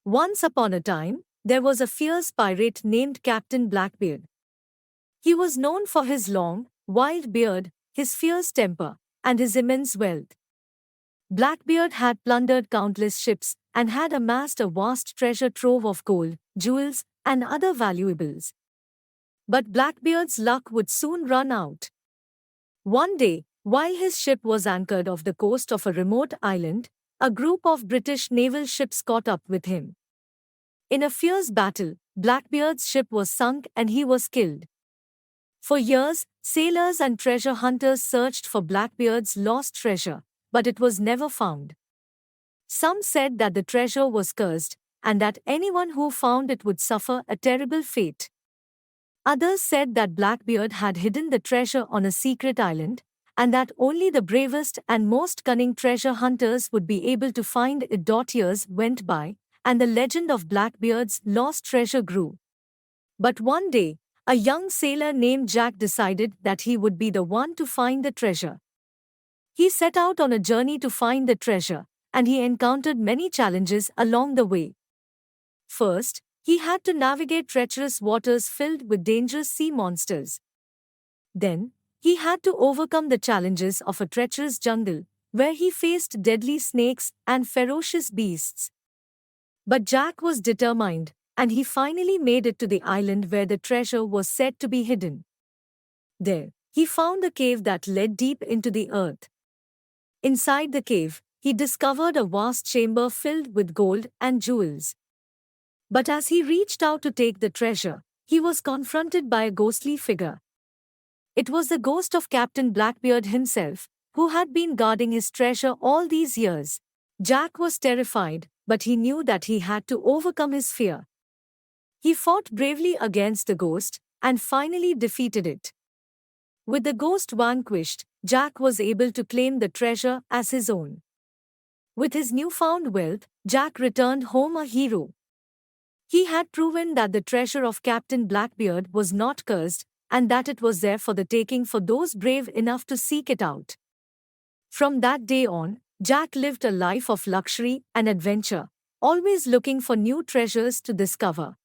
Once upon a time, there was a fierce pirate named Captain Blackbeard. He was known for his long, wild beard, his fierce temper, and his immense wealth. Blackbeard had plundered countless ships and had amassed a vast treasure trove of gold, jewels, and other valuables. But Blackbeard's luck would soon run out. One day, while his ship was anchored off the coast of a remote island, a group of British naval ships caught up with him. In a fierce battle, Blackbeard's ship was sunk and he was killed. For years, sailors and treasure hunters searched for Blackbeard's lost treasure, but it was never found. Some said that the treasure was cursed, and that anyone who found it would suffer a terrible fate. Others said that Blackbeard had hidden the treasure on a secret island, and that only the bravest and most cunning treasure hunters would be able to find it. Years went by, and the legend of Blackbeard's lost treasure grew. But one day, a young sailor named Jack decided that he would be the one to find the treasure. He set out on a journey to find the treasure, and he encountered many challenges along the way. First, he had to navigate treacherous waters filled with dangerous sea monsters. Then, he had to overcome the challenges of a treacherous jungle, where he faced deadly snakes and ferocious beasts. But Jack was determined, and he finally made it to the island where the treasure was said to be hidden. There, he found a cave that led deep into the earth. Inside the cave, he discovered a vast chamber filled with gold and jewels. But as he reached out to take the treasure, he was confronted by a ghostly figure. It was the ghost of Captain Blackbeard himself, who had been guarding his treasure all these years. Jack was terrified, but he knew that he had to overcome his fear. He fought bravely against the ghost, and finally defeated it. With the ghost vanquished, Jack was able to claim the treasure as his own. With his newfound wealth, Jack returned home a hero. He had proven that the treasure of Captain Blackbeard was not cursed, and that it was there for the taking for those brave enough to seek it out. From that day on, Jack lived a life of luxury and adventure, always looking for new treasures to discover.